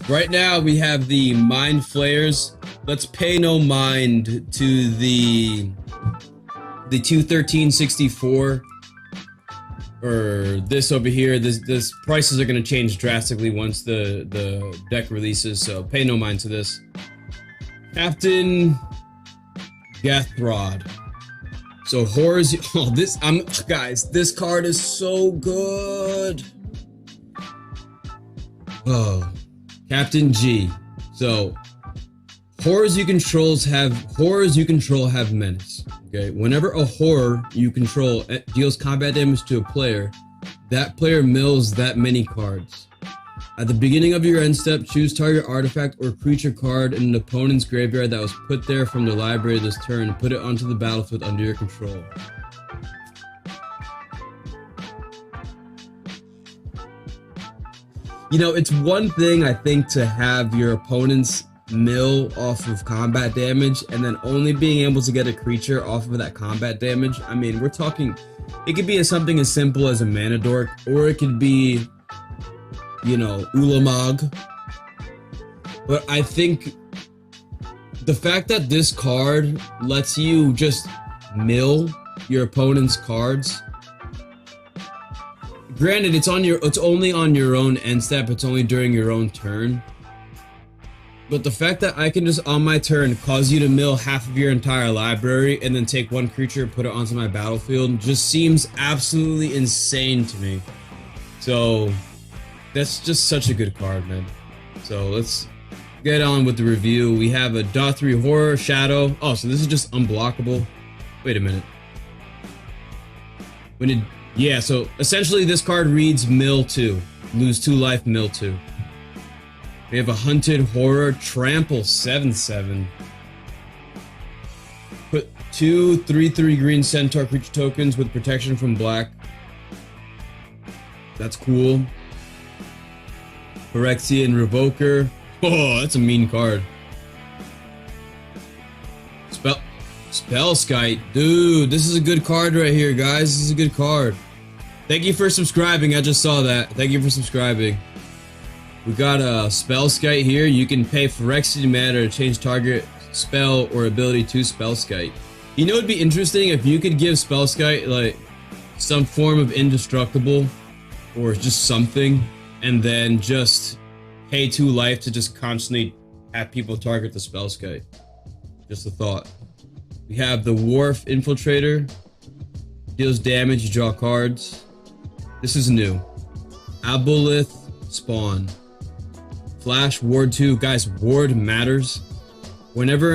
Right now we have the Mind Flayarrrs. Let's pay no mind to the 213.64 or this over here. This prices are going to change drastically once the deck releases, so pay no mind to this. Captain Gethrod. So horrors. Oh, guys, this card is so good. Oh, Captain G. So horrors you control have menace. Okay, whenever a horror you control deals combat damage to a player, that player mills that many cards. At the beginning of your end step, choose target artifact or creature card in an opponent's graveyard that was put there from the library this turn and put it onto the battlefield under your control. You know, it's one thing, I think, to have your opponent's mill off of combat damage and then only being able to get a creature off of that combat damage. I mean, we're talking, it could be something as simple as a mana dork, or it could be, you know, Ulamog. But I think the fact that this card lets you just mill your opponent's cards, granted, it's only on your own end step, it's only during your own turn. But the fact that I can just on my turn cause you to mill half of your entire library and then take one creature and put it onto my battlefield just seems absolutely insane to me. So that's just such a good card, man. So let's get on with the review. We have a .3 Horror Shadow. Oh, so this is just unblockable. Wait a minute. Yeah, so essentially this card reads mill 2. Lose 2 life, mill 2. We have a Hunted Horror Trample 7/7. Put 2 3/3 green Centaur creature tokens with protection from black. That's cool. Phyrexian Revoker. Oh, that's a mean card. Spellskite. Dude, this is a good card right here, guys. This is a good card. Thank you for subscribing. I just saw that. Thank you for subscribing. We got a Spellskite here. You can pay Phyrexian mana to change target spell or ability to Spellskite. You know, it'd be interesting if you could give Spellskite like some form of indestructible or just something, and then just pay 2 life to just constantly have people target the Spellskite. Just a thought. We have the Wharf Infiltrator. Deals damage, you draw cards. This is new. Aboleth Spawn. Flash, Ward 2. Guys, Ward matters. Whenever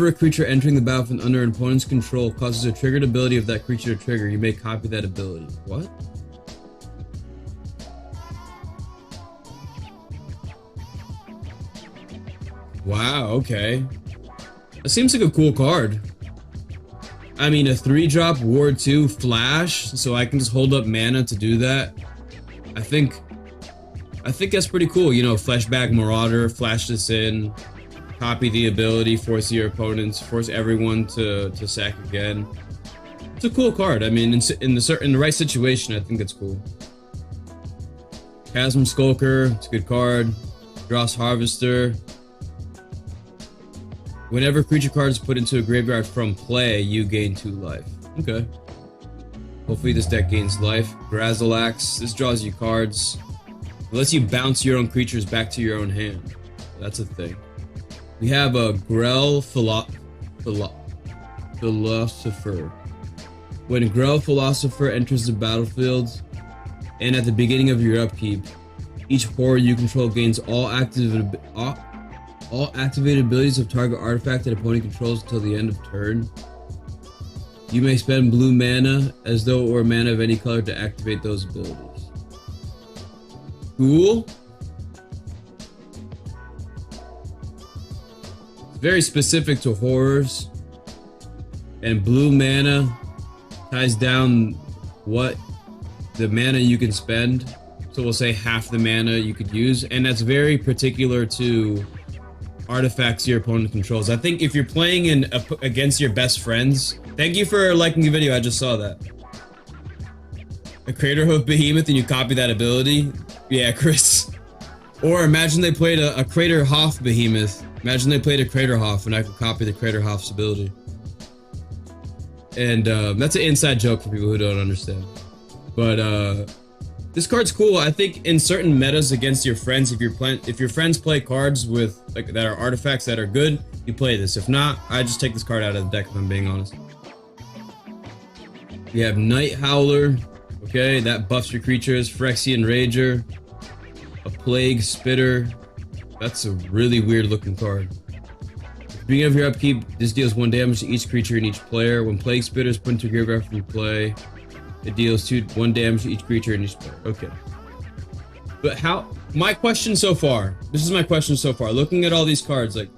a creature entering the battlefield under an opponent's control causes a triggered ability of that creature to trigger, you may copy that ability. What? Wow, okay. That seems like a cool card. I mean, a 3-drop Ward 2 Flash, so I can just hold up mana to do that. I think that's pretty cool. You know, Fleshback Marauder, flash this in, copy the ability, force your opponents, force everyone to sack again. It's a cool card. I mean, in the right situation, I think it's cool. Chasm Skulker, it's a good card. Dross Harvester. Whenever creature card is put into a graveyard from play, you gain 2 life. Okay. Hopefully this deck gains life. Grazilax, this draws you cards. It lets you bounce your own creatures back to your own hand. That's a thing. We have a Grell Philosopher. When Grell Philosopher enters the battlefield, and at the beginning of your upkeep, each horror you control gains all activated abilities of target artifact that opponent controls until the end of turn. You may spend blue mana as though it were mana of any color to activate those abilities. Cool. It's very specific to horrors. And blue mana ties down what the mana you can spend. So we'll say half the mana you could use. And that's very particular to artifacts your opponent controls. I think if you're playing against your best friends, thank you for liking the video, I just saw that. A Craterhoof Behemoth and you copy that ability? Yeah, Chris. Or imagine they played a Crater Hoff behemoth. Imagine they played a Crater Hoff and I could copy the Crater Hoff's ability. And that's an inside joke for people who don't understand. But this card's cool. I think in certain metas against your friends, if your friends play cards with like that are artifacts that are good, you play this. If not, I just take this card out of the deck if I'm being honest. We have Night Howler. Okay, that buffs your creatures. Phyrexian Rager. A Plague Spitter. That's a really weird looking card. At the beginning of your upkeep, this deals 1 damage to each creature and each player. When Plague Spitter is put into your graveyard from play, it deals 1 damage to each creature and each player. Okay. But how... My question so far... This is my question so far. Looking at all these cards, like,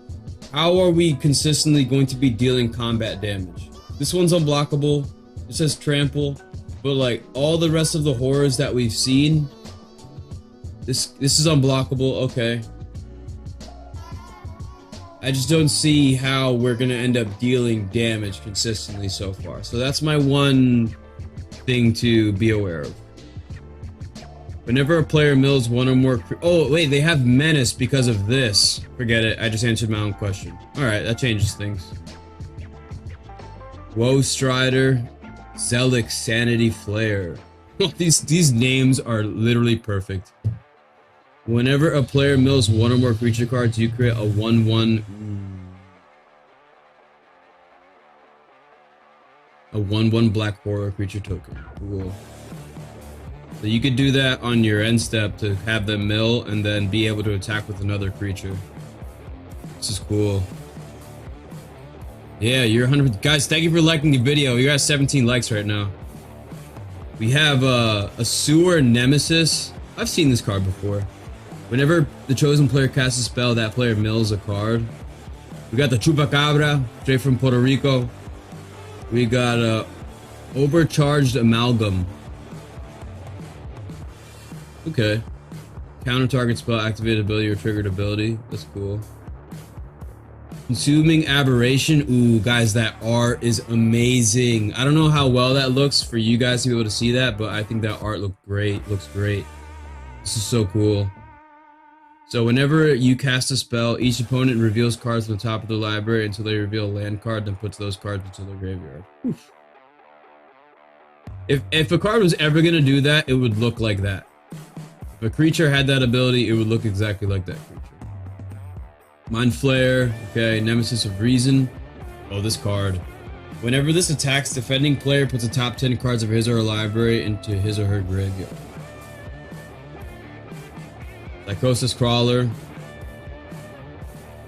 how are we consistently going to be dealing combat damage? This one's unblockable. It says trample. But, like, all the rest of the horrors that we've seen... This is unblockable. Okay. I just don't see how we're gonna end up dealing damage consistently so far. So that's my one thing to be aware of. Whenever a player mills 1 or more... Oh, wait, they have Menace because of this. Forget it, I just answered my own question. Alright, that changes things. Woe Strider, Zealous Sanity Flare. These names are literally perfect. Whenever a player mills 1 or more creature cards, you create a 1/1... A 1/1 black horror creature token. Cool. So you could do that on your end step to have them mill and then be able to attack with another creature. This is cool. Yeah, you're 100%. Guys, thank you for liking the video. You got 17 likes right now. We have a Sewer Nemesis. I've seen this card before. Whenever the chosen player casts a spell, that player mills a card. We got the Chupacabra, straight from Puerto Rico. We got a Overcharged Amalgam. Okay. Counter target spell, activated ability or triggered ability. That's cool. Consuming Aberration. Ooh, guys, that art is amazing. I don't know how well that looks for you guys to be able to see that, but I think that art looks great. This is so cool. So whenever you cast a spell, each opponent reveals cards from the top of the library until they reveal a land card, then puts those cards into their graveyard. Oof. If a card was ever going to do that, it would look like that. If a creature had that ability, it would look exactly like that creature. Mind Flayer, okay, Nemesis of Reason. Oh, this card. Whenever this attacks, defending player puts the top 10 cards of his or her library into his or her graveyard. Psychosis Crawler.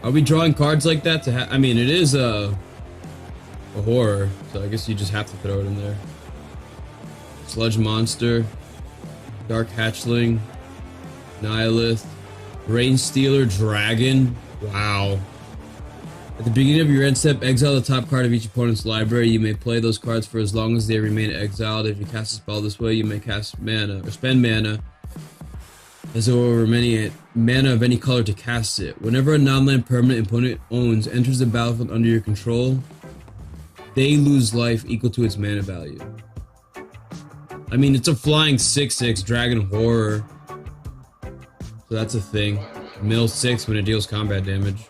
Are we drawing cards like that to I mean, it is a horror, so I guess you just have to throw it in there. Sludge Monster. Dark Hatchling. Nihilith. Brain Stealer Dragon. Wow. At the beginning of your end step, exile the top card of each opponent's library. You may play those cards for as long as they remain exiled. If you cast a spell this way, you may cast mana or spend mana as over many mana of any color to cast it. Whenever a non-land permanent opponent owns enters the battlefield under your control, they lose life equal to its mana value. I mean, it's a flying 6/6 dragon horror, so that's a thing. Mill 6 when it deals combat damage.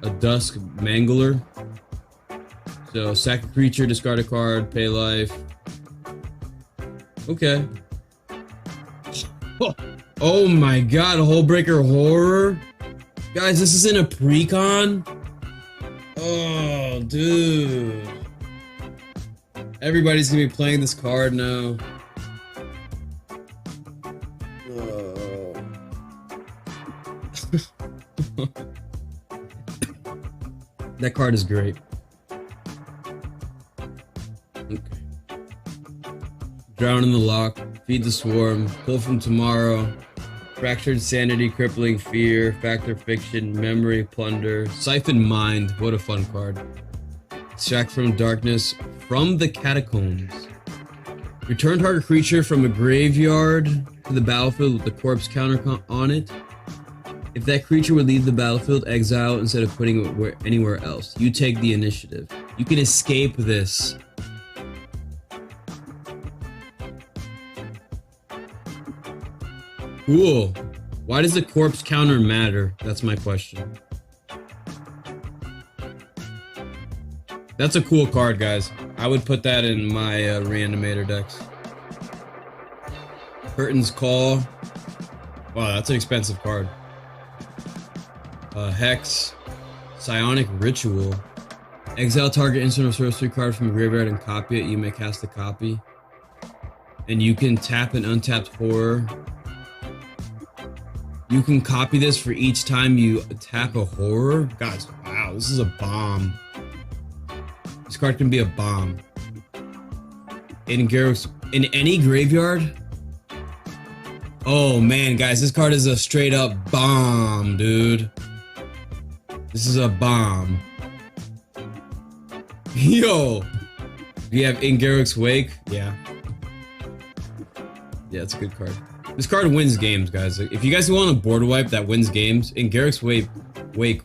A Dusk Mangler. So sack a creature, discard a card, pay life. Okay. Oh my god, Hullbreaker Horror? Guys, this isn't a Precon? Oh, dude. Everybody's gonna be playing this card now. Oh. That card is great. Okay. Drown in the Lock, Feed the Swarm, Pull from Tomorrow, Fractured Sanity, Crippling Fear, Factor Fiction, Memory, Plunder, Siphon Mind, what a fun card. Extract from Darkness, From the Catacombs. Return target creature from a graveyard to the battlefield with the corpse counter on it. If that creature would leave the battlefield, exile it instead of putting it anywhere else. You take the initiative. You can escape this. Cool. Why does the corpse counter matter? That's my question. That's a cool card, guys. I would put that in my reanimator decks. Curtain's Call. Wow, that's an expensive card. Hex. Psionic Ritual. Exile target instant or sorcery card from a graveyard and copy it. You may cast a copy. And you can tap an untapped horror. You can copy this for each time you tap a horror. Guys, wow, this is a bomb. This card can be a bomb. In any graveyard? Oh man, guys, this card is a straight up bomb, dude. This is a bomb. Yo! Do you have In Garruk's Wake? Yeah. Yeah, it's a good card. This card wins games, guys. If you guys want a board wipe that wins games, In Garruk's Wake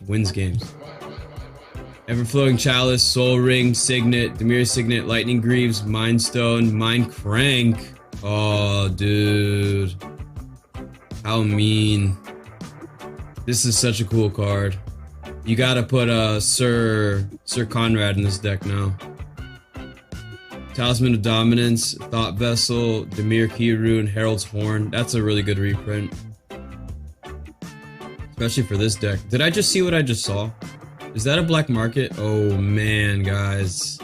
wins games. Everflowing Chalice, Soul Ring, Signet, Demir's Signet, Lightning Greaves, Mind Stone, Mind Crank. Oh, dude. How mean. This is such a cool card. You gotta put Sir Conrad in this deck now. Talisman of Dominance, Thought Vessel, Dimir Key Rune, Herald's Horn. That's a really good reprint. Especially for this deck. Did I just see what I just saw? Is that a black market? Oh man, guys.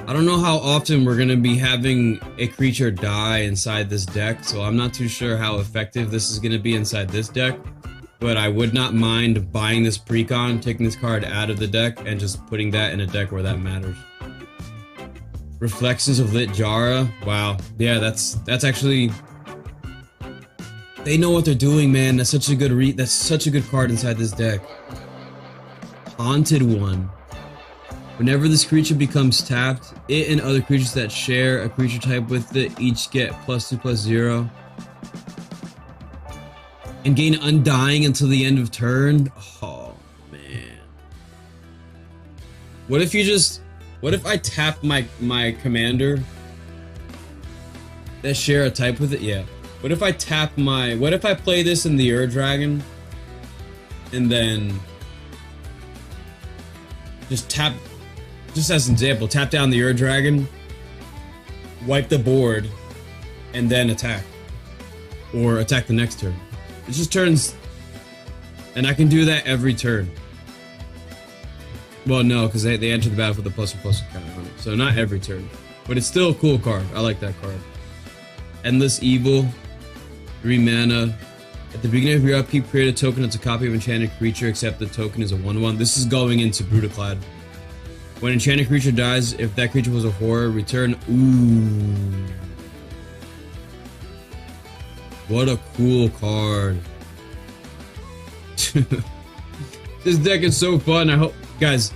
I don't know how often we're gonna be having a creature die inside this deck, so I'm not too sure how effective this is gonna be inside this deck. But I would not mind buying this Precon, taking this card out of the deck, and just putting that in a deck where that matters. Reflections of Lit Jara. Wow. Yeah, that's actually... They know what they're doing, man. That's such a good that's such a good card inside this deck. Haunted One. Whenever this creature becomes tapped, it and other creatures that share a creature type with it each get +2/+0. And gain Undying until the end of turn. Oh, man. What if you just... What if I tap my commander that share a type with it? Yeah. What if I tap my... What if I play this in the Dragon and then just tap... Just as an example, tap down the Dragon, wipe the board, and then attack. Or attack the next turn. It just turns... And I can do that every turn. Well, no, because they enter the battle with a +1/+1 counter on it. So not every turn. But it's still a cool card. I like that card. Endless Evil. 3 mana. At the beginning of your upkeep, create a token that's a copy of enchanted creature, except the token is a 1/1. This is going into Brutaclad. When enchanted creature dies, if that creature was a horror, return... Ooh. What a cool card. This deck is so fun. I hope... Guys,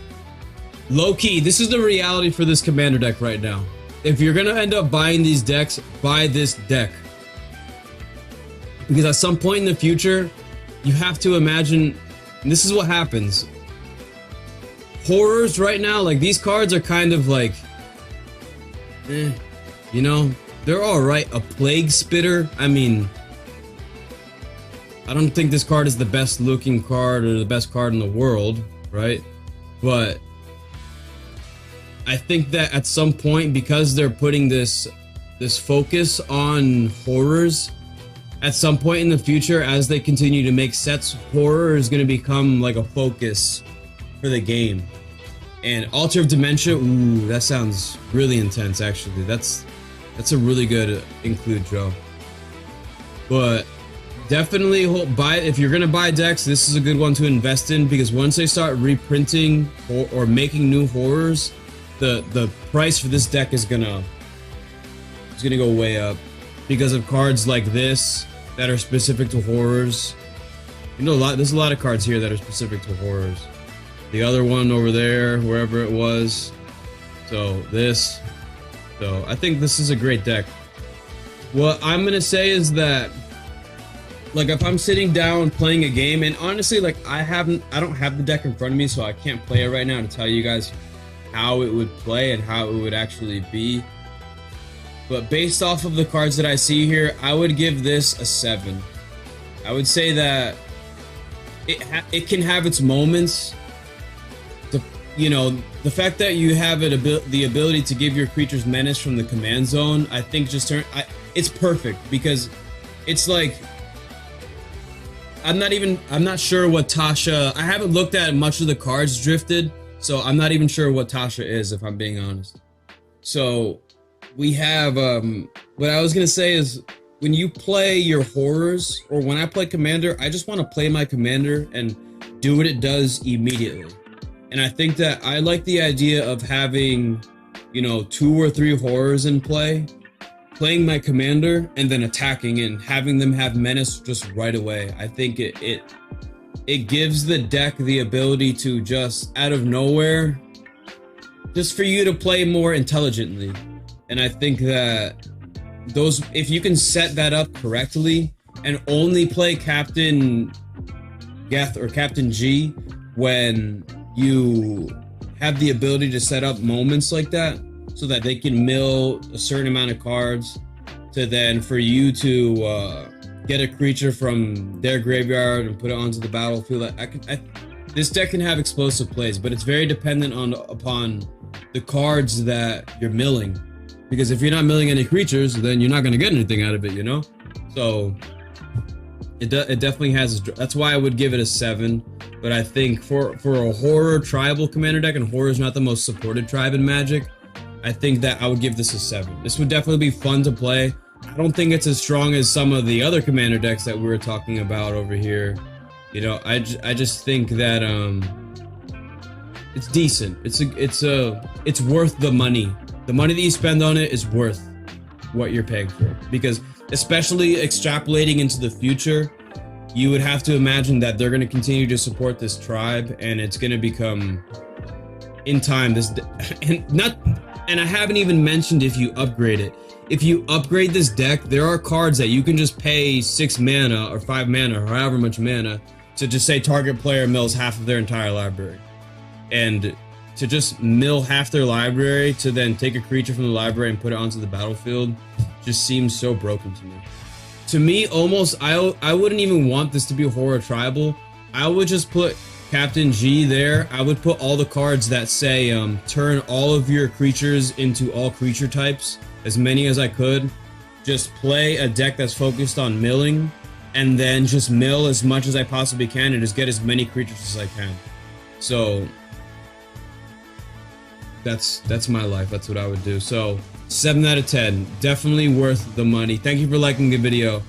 low-key, this is the reality for this commander deck right now. If you're gonna end up buying these decks, buy this deck. Because at some point in the future, you have to imagine... And this is what happens. Horrors right now, like, these cards are kind of like... you know? They're alright. A Plague Spitter, I mean... I don't think this card is the best looking card or the best card in the world, right? But I think that at some point, because they're putting this focus on horrors, at some point in the future, as they continue to make sets, horror is going to become like a focus for the game. And Altar of Dementia, ooh, that sounds really intense, actually. That's a really good include, Joe. But definitely buy it. If you're gonna buy decks, this is a good one to invest in, because once they start reprinting or making new horrors, the price for this deck is gonna go way up because of cards like this that are specific to horrors. You know, there's a lot of cards here that are specific to horrors. The other one over there, wherever it was. So this. So I think this is a great deck. What I'm gonna say is that, like, if I'm sitting down playing a game, and honestly, like, I don't have the deck in front of me, so I can't play it right now to tell you guys how it would play and how it would actually be. But based off of the cards that I see here, I would give this a 7. I would say that it can have its moments. You know, the fact that you have the ability to give your creatures menace from the command zone, I think it's perfect, because it's like, I'm not sure what Tasha, I haven't looked at much of the cards drifted, so I'm not even sure what Tasha is, if I'm being honest. So we have, what I was gonna say is, when you play your horrors, or when I play commander, I just want to play my commander and do what it does immediately. And I think that I like the idea of having, you know, 2 or 3 horrors in play, playing my commander, and then attacking and having them have menace just right away. I think it gives the deck the ability to just, out of nowhere, just for you to play more intelligently. And I think that if you can set that up correctly and only play Captain Geth or Captain G when you have the ability to set up moments like that, so that they can mill a certain amount of cards, to then for you to get a creature from their graveyard and put it onto the battlefield. This deck can have explosive plays, but it's very dependent upon the cards that you're milling. Because if you're not milling any creatures, then you're not going to get anything out of it, you know? So it definitely has, that's why I would give it a 7. But I think for a horror tribal commander deck, and horror is not the most supported tribe in Magic, I think that I would give this a 7. This would definitely be fun to play. I don't think it's as strong as some of the other commander decks that we were talking about over here. You know, I just think that it's decent. It's worth the money. The money that you spend on it is worth what you're paying for, because especially extrapolating into the future, you would have to imagine that they're going to continue to support this tribe, and it's going to become, in time, and I haven't even mentioned if you upgrade it. If you upgrade this deck, there are cards that you can just pay 6 mana or 5 mana or however much mana to just say target player mills half of their entire library. And to just mill half their library to then take a creature from the library and put it onto the battlefield just seems so broken to me. To me, almost, I wouldn't even want this to be a horror tribal. I would just put Captain G there. I would put all the cards that say turn all of your creatures into all creature types, as many as I could. Just play a deck that's focused on milling, and then just mill as much as I possibly can and just get as many creatures as I can. So that's my life. That's what I would do. So 7 out of 10, definitely worth the money. Thank you for liking the video.